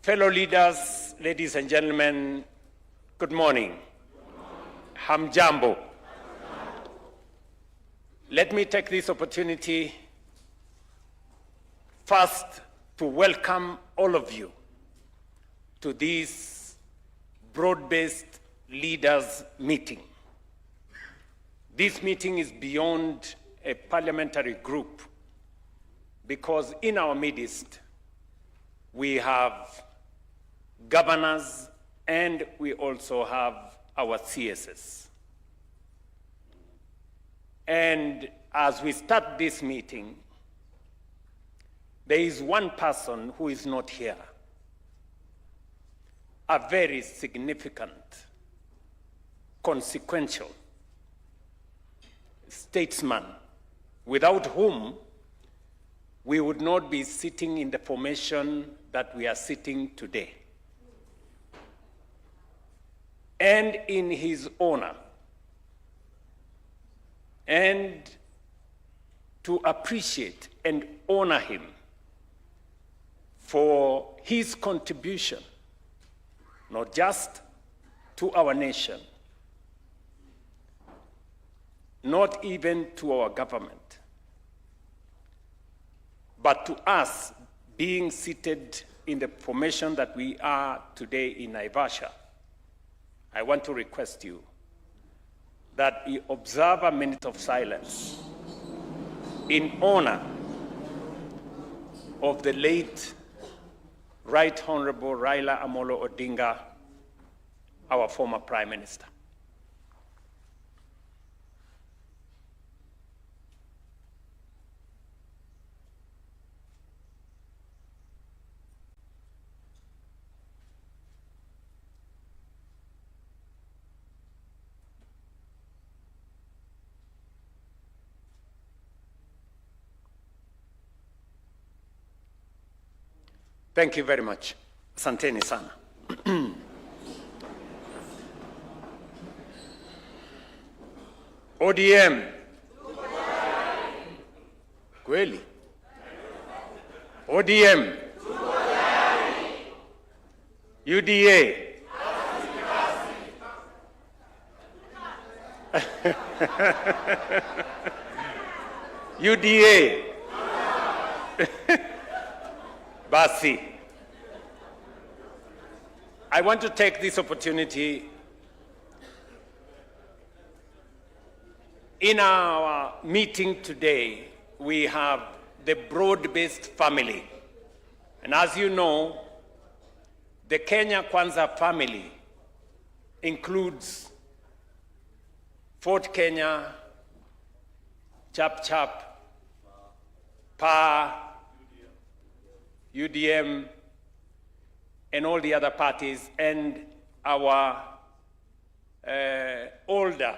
Fellow leaders, ladies and gentlemen, good morning. Hamjambo. Let me take this opportunity first to welcome all of you to this broad-based leaders meeting. This meeting is beyond a parliamentary group because in our midst we have governors and we also have our CSS. And as we start this meeting, there is one person who is not here, a very significant, consequential statesman, without whom we would not be sitting in the formation that we are sitting today. And in his honor, and to appreciate and honor him for his contribution, not just to our nation, not even to our government, but to us being seated in the formation that we are today in Naivasha. I want to request you that you observe a minute of silence in honor of the late Right Honorable Raila Amolo Odinga, our former Prime Minister. Thank you very much. Asanteni sana. ODM. Kweli. ODM. UDA. UDA. Basi, I want to take this opportunity in our meeting today. We have the broad-based family. And as you know, the Kenya Kwanza family includes Fort Kenya, Chap Chap, PA, UDM, and all the other parties, and our older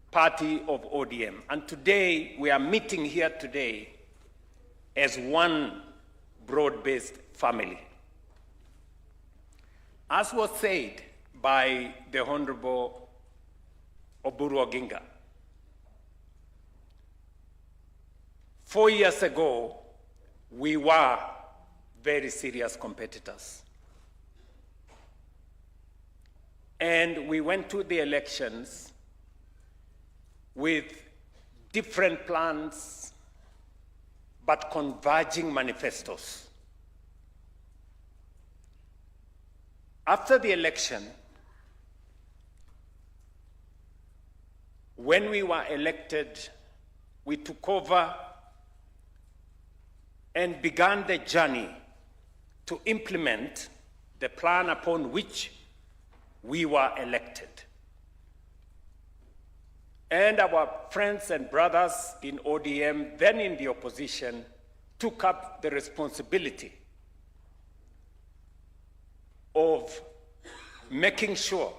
party of ODM. And today, we are meeting here today as one broad-based family. As was said by the Honorable Oburu Oginga, 4 years ago, we were very serious competitors. And we went to the elections with different plans, but converging manifestos. After the election, when we were elected, we took over and began the journey to implement the plan upon which we were elected. And our friends and brothers in ODM, then in the opposition, took up the responsibility of making sure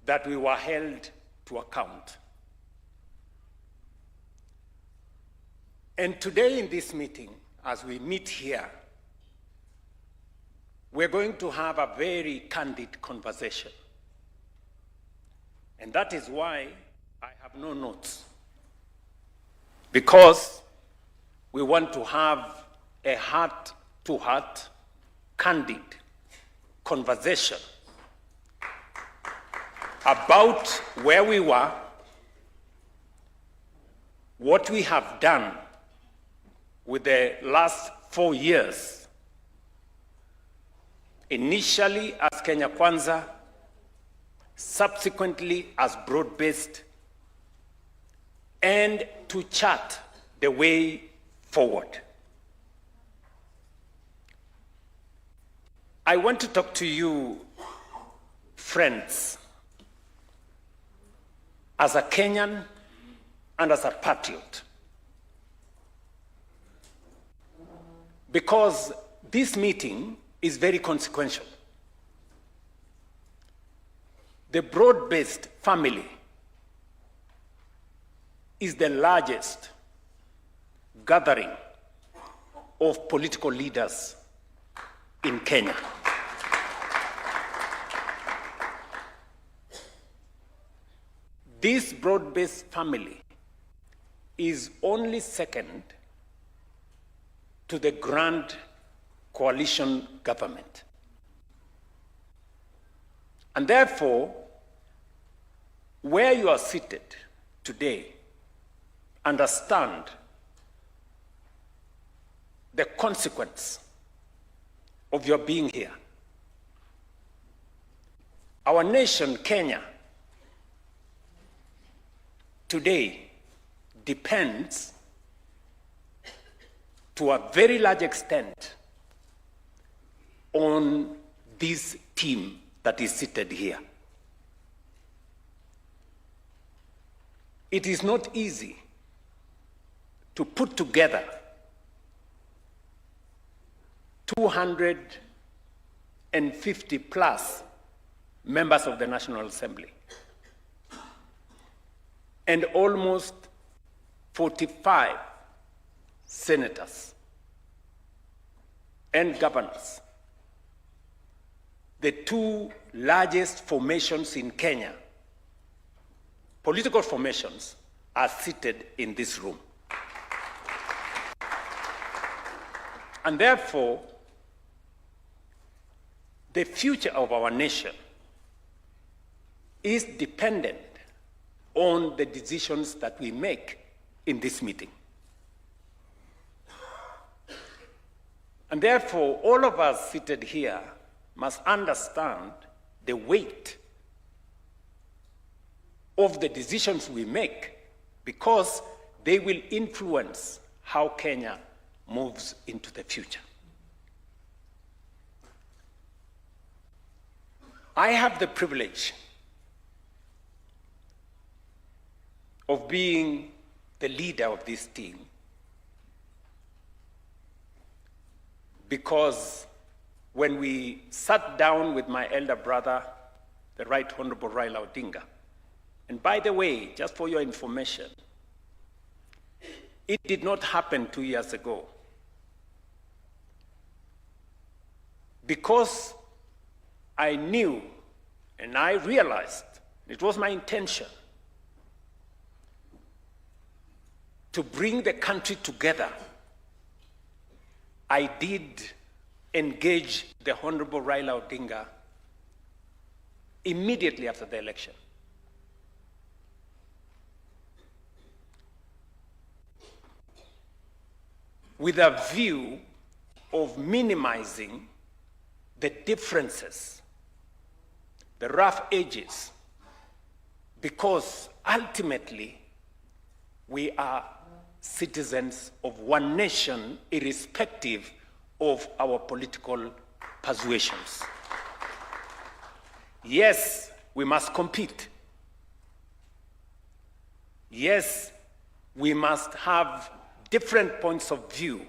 that we were held to account. And today in this meeting, as we meet here, we're going to have a very candid conversation. And that is why I have no notes. Because we want to have a heart-to-heart, candid conversation about where we were, what we have done with the last 4 years, initially as Kenya Kwanza, subsequently as broad-based, and to chart the way forward. I want to talk to you, friends, as a Kenyan and as a patriot, because this meeting is very consequential. The broad-based family is the largest gathering of political leaders in Kenya. This broad-based family is only second to the grand coalition government. And therefore, where you are seated today, understand the consequence of your being here. Our nation, Kenya, today depends to a very large extent on this team that is seated here. It is not easy to put together 250 plus members of the National Assembly and almost 45 senators and governors. The two largest formations in Kenya, political formations, are seated in this room. And therefore, the future of our nation is dependent on the decisions that we make in this meeting. And therefore, all of us seated here must understand the weight of the decisions we make, because they will influence how Kenya moves into the future. I have the privilege of being the leader of this team because when we sat down with my elder brother, the Right Honorable Raila Odinga, and by the way, just for your information, it did not happen 2 years ago. Because I knew and I realized it was my intention to bring the country together, I did engage the Honorable Raila Odinga immediately after the election. With a view of minimizing the differences, the rough edges, because ultimately we are citizens of one nation, irrespective of our political persuasions. Yes, we must compete. Yes, we must have different points of view,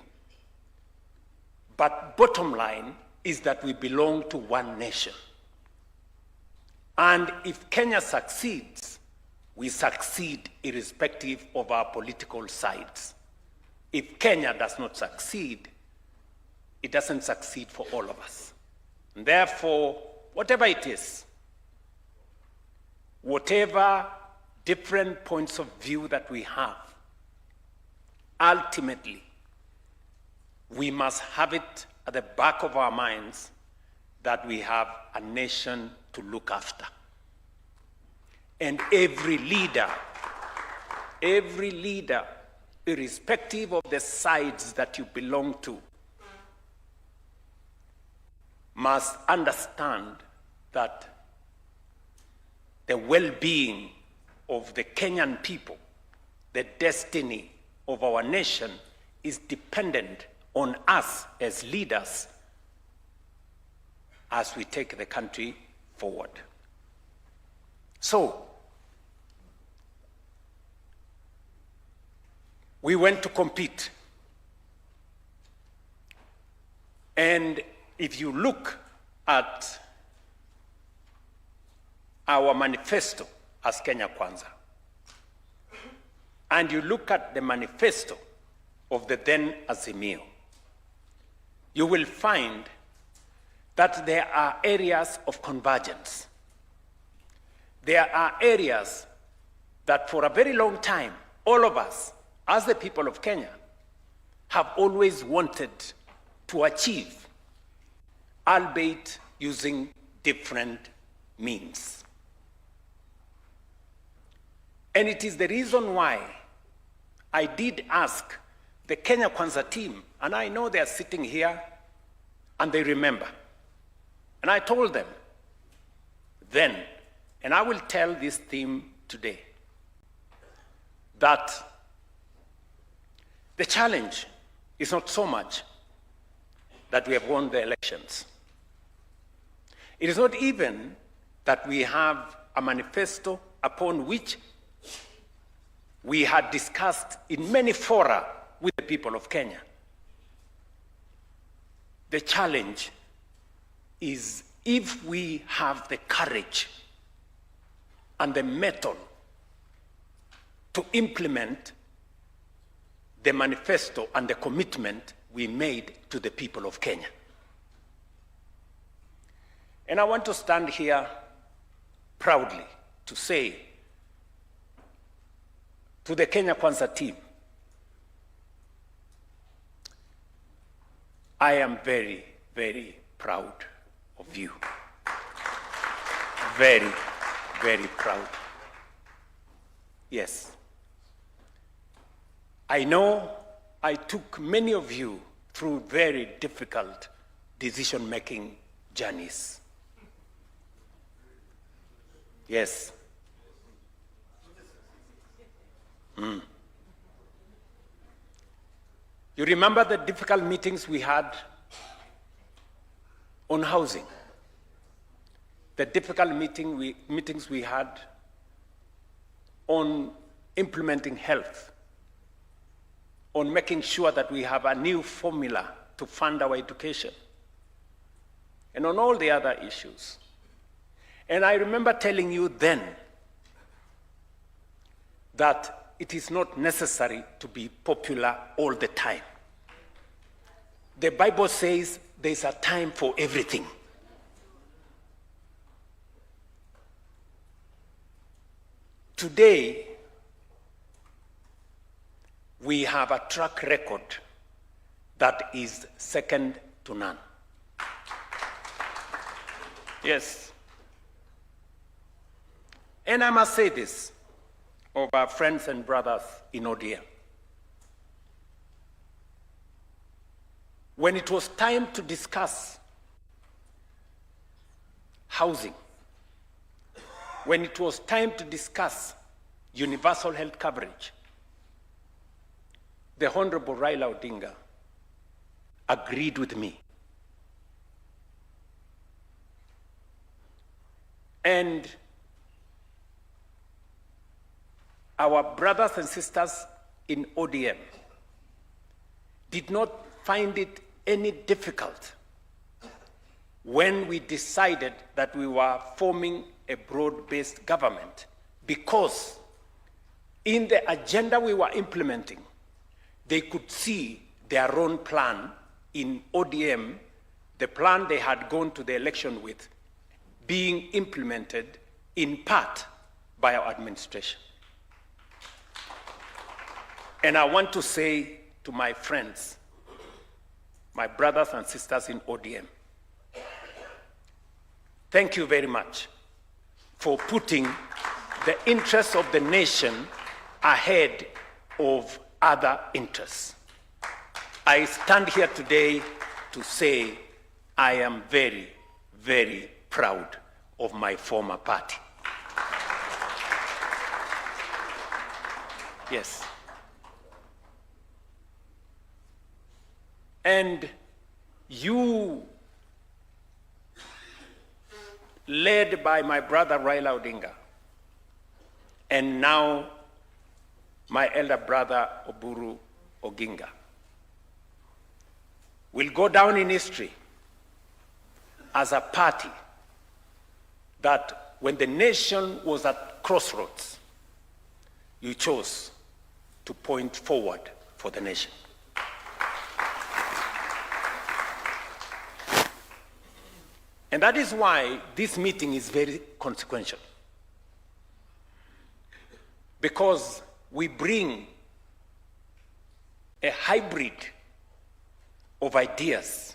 but bottom line is that we belong to one nation. And if Kenya succeeds, we succeed irrespective of our political sides. If Kenya does not succeed, it doesn't succeed for all of us. And therefore, whatever it is, whatever different points of view that we have, ultimately, we must have it at the back of our minds that we have a nation to look after. And every leader, irrespective of the sides that you belong to, must understand that the well-being of the Kenyan people, the destiny of our nation, is dependent on us as leaders as we take the country forward. So, we went to compete. And if you look at our manifesto as Kenya Kwanza, and you look at the manifesto of the then Azimio, you will find that there are areas of convergence. There are areas that for a very long time, all of us, as the people of Kenya, have always wanted to achieve, albeit using different means. And it is the reason why I did ask the Kenya Kwanza team, and I know they are sitting here and they remember. And I told them then, and I will tell this theme today, that the challenge is not so much that we have won the elections. It is not even that we have a manifesto upon which we had discussed in many fora with the people of Kenya. The challenge is if we have the courage and the mettle to implement the manifesto and the commitment we made to the people of Kenya. And I want to stand here proudly to say to the Kenya Kwanza team, I am very, very proud of you. Very, very proud. Yes. I know I took many of you through very difficult decision-making journeys. Yes. You remember the difficult meetings we had on housing, the difficult meetings we had on implementing health, on making sure that we have a new formula to fund our education, and on all the other issues. And I remember telling you then that it is not necessary to be popular all the time. The Bible says there's a time for everything. Today, we have a track record that is second to none. Yes. And I must say this of our friends and brothers in ODM. When it was time to discuss housing, when it was time to discuss universal health coverage, the Honorable Raila Odinga agreed with me. And our brothers and sisters in ODM did not find it any difficult when we decided that we were forming a broad-based government, because in the agenda we were implementing, they could see their own plan in ODM, the plan they had gone to the election with, being implemented in part by our administration. And I want to say to my friends my brothers and sisters in ODM, thank you very much for putting the interests of the nation ahead of other interests. I stand here today to say I am very, very proud of my former party. Yes. And you, led by my brother Raila Odinga, and now my elder brother Oburu Oginga, will go down in history as a party that when the nation was at crossroads, you chose to point forward for the nation. And that is why this meeting is very consequential. Because we bring a hybrid of ideas.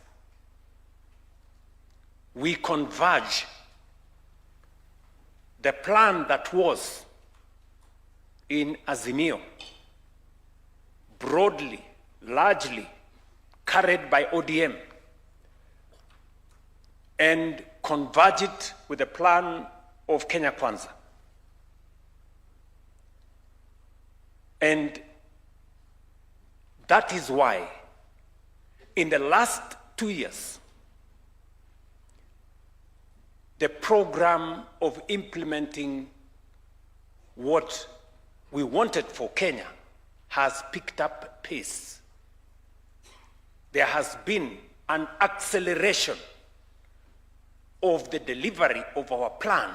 We converge the plan that was in Azimio, broadly, largely carried by ODM, and converge it with the plan of Kenya Kwanza. And that is why in the last 2 years, the program of implementing what we wanted for Kenya has picked up pace. There has been an acceleration of the delivery of our plan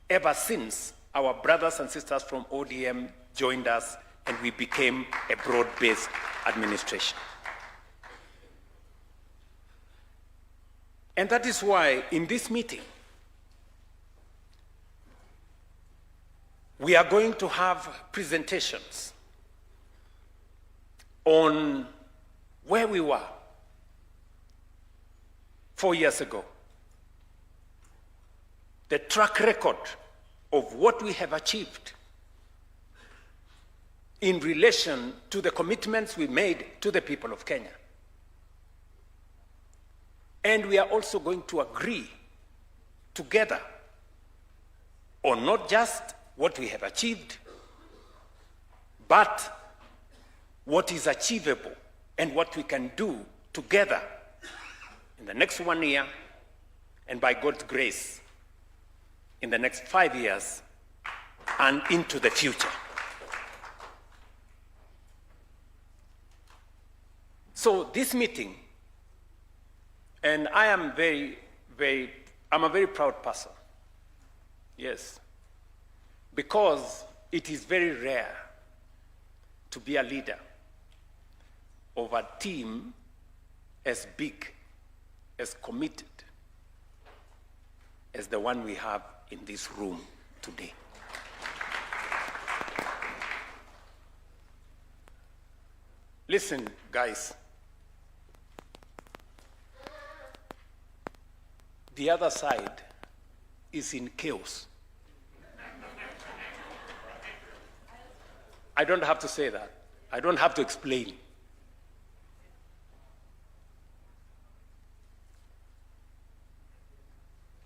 ever since our brothers and sisters from ODM joined us and we became a broad-based administration. And that is why in this meeting, we are going to have presentations on where we were 4 years ago, the track record of what we have achieved in relation to the commitments we made to the people of Kenya. And we are also going to agree together on not just what we have achieved, but what is achievable and what we can do together in the next 1 year, and by God's grace, in the next 5 years and into the future. So this meeting, and I am I'm a very proud person, yes, because it is very rare to be a leader of a team as big, as committed as the one we have in this room today. Listen, guys. The other side is in chaos. I don't have to say that. I don't have to explain.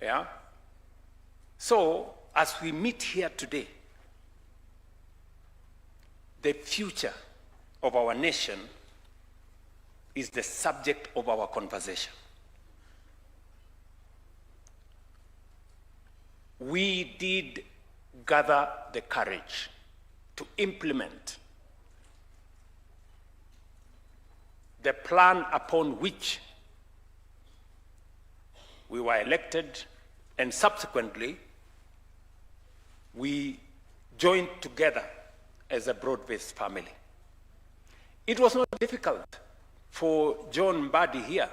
Yeah? So, as we meet here today, the future of our nation is the subject of our conversation. We did gather the courage to implement the plan upon which we were elected, and subsequently we joined together as a broad-based family. It was not difficult for John Mbadi here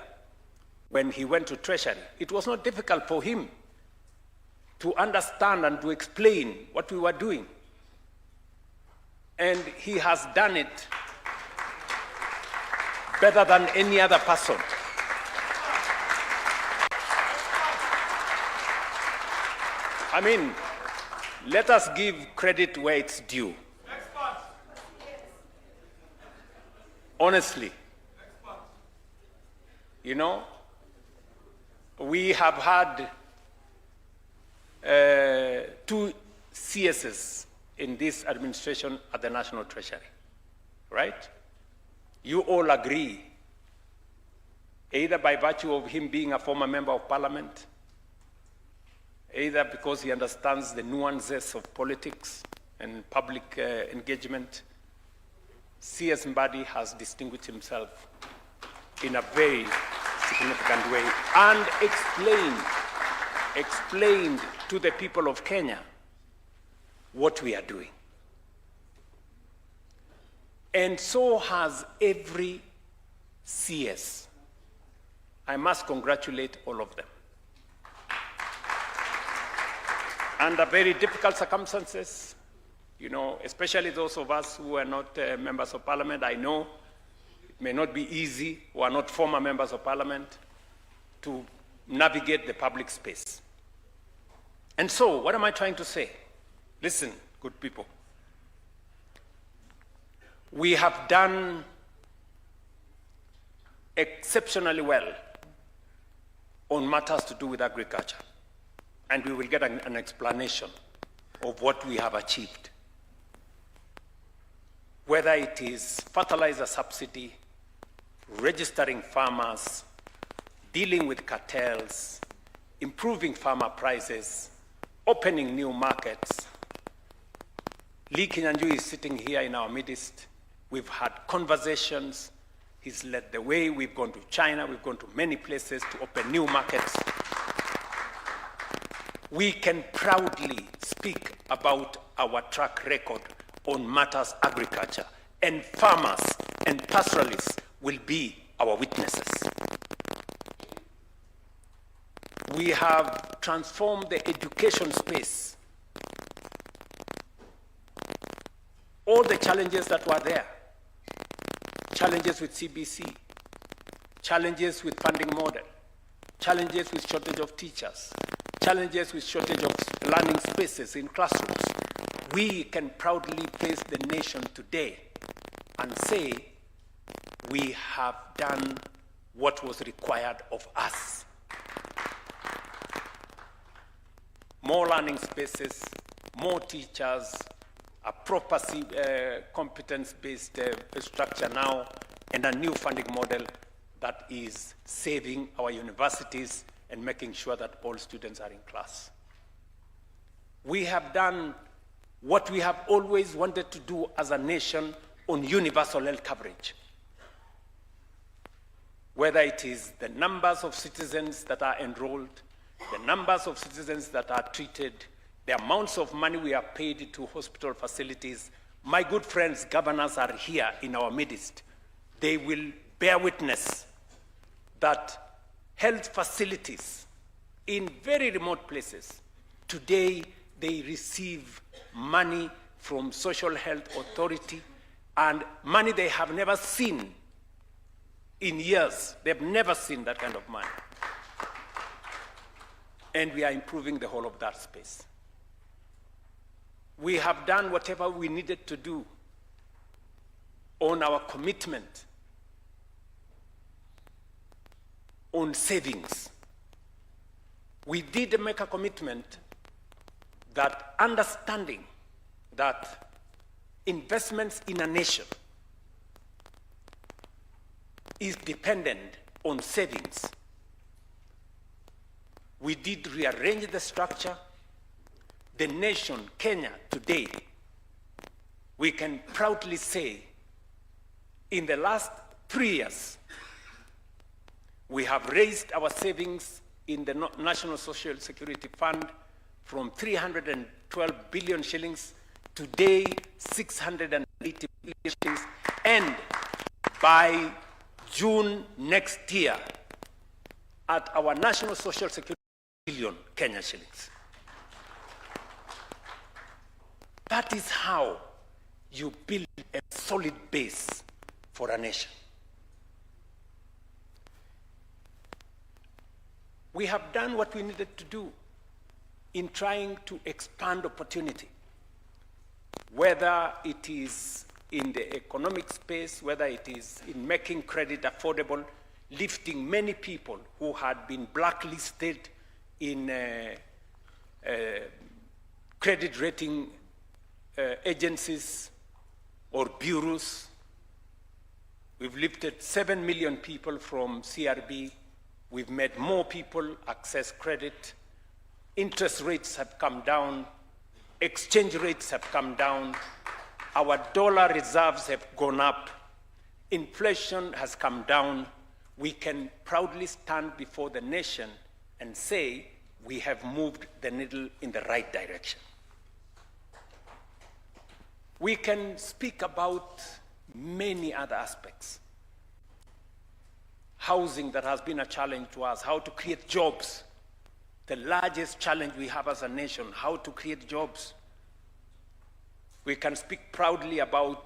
when he went to Treasury. It was not difficult for him to understand and to explain what we were doing. And he has done it better than any other person. I mean, let us give credit where it's due. Honestly. You know, we have had 2 CSs in this administration at the National Treasury, right? You all agree, either by virtue of him being a former member of parliament, either because he understands the nuances of politics and public engagement. CS Mbadi has distinguished himself in a very significant way and explained to the people of Kenya what we are doing. And so has every CS. I must congratulate all of them. Under very difficult circumstances, you know, especially those of us who are not members of parliament, I know it may not be easy, who are not former members of parliament, to navigate the public space. And so, what am I trying to say? Listen, good people. We have done exceptionally well on matters to do with agriculture. And we will get an explanation of what we have achieved. Whether it is fertilizer subsidy, registering farmers, dealing with cartels, improving farmer prices, opening new markets. Lee Kinyanjui is sitting here in our midst. We've had conversations. He's led the way. We've gone to China. We've gone to many places to open new markets. We can proudly speak about our track record on matters agriculture, and farmers and pastoralists will be our witnesses. We have transformed the education space. All the challenges that were there, challenges with CBC, challenges with funding model, challenges with shortage of teachers, challenges with shortage of learning spaces in classrooms, we can proudly face the nation today and say we have done what was required of us. More learning spaces, more teachers, a proper competence-based structure now, and a new funding model that is saving our universities and making sure that all students are in class. We have done what we have always wanted to do as a nation on universal health coverage. Whether it is the numbers of citizens that are enrolled, the numbers of citizens that are treated, the amounts of money we are paid to hospital facilities. My good friends, governors are here in our midst. They will bear witness that health facilities in very remote places, today they receive money from Social Health Authority, and money they have never seen in years. They've never seen that kind of money. And we are improving the whole of that space. We have done whatever we needed to do on our commitment on savings. We did make a commitment that understanding that investments in a nation is dependent on savings. We did rearrange the structure. The nation, Kenya, today, we can proudly say, in the last 3 years, we have raised our savings in the National Social Security Fund from 312 billion shillings, today 680 billion shillings, and by June next year, at our National Social Security billion Kenya shillings. That is how you build a solid base for a nation. We have done what we needed to do in trying to expand opportunity, whether it is in the economic space, whether it is in making credit affordable, lifting many people who had been blacklisted in credit rating agencies or bureaus. We've lifted 7 million people from CRB. We've made more people access credit. Interest rates have come down. Exchange rates have come down. Our dollar reserves have gone up. Inflation has come down. We can proudly stand before the nation and say we have moved the needle in the right direction. We can speak about many other aspects. Housing that has been a challenge to us, how to create jobs. The largest challenge we have as a nation, how to create jobs. We can speak proudly about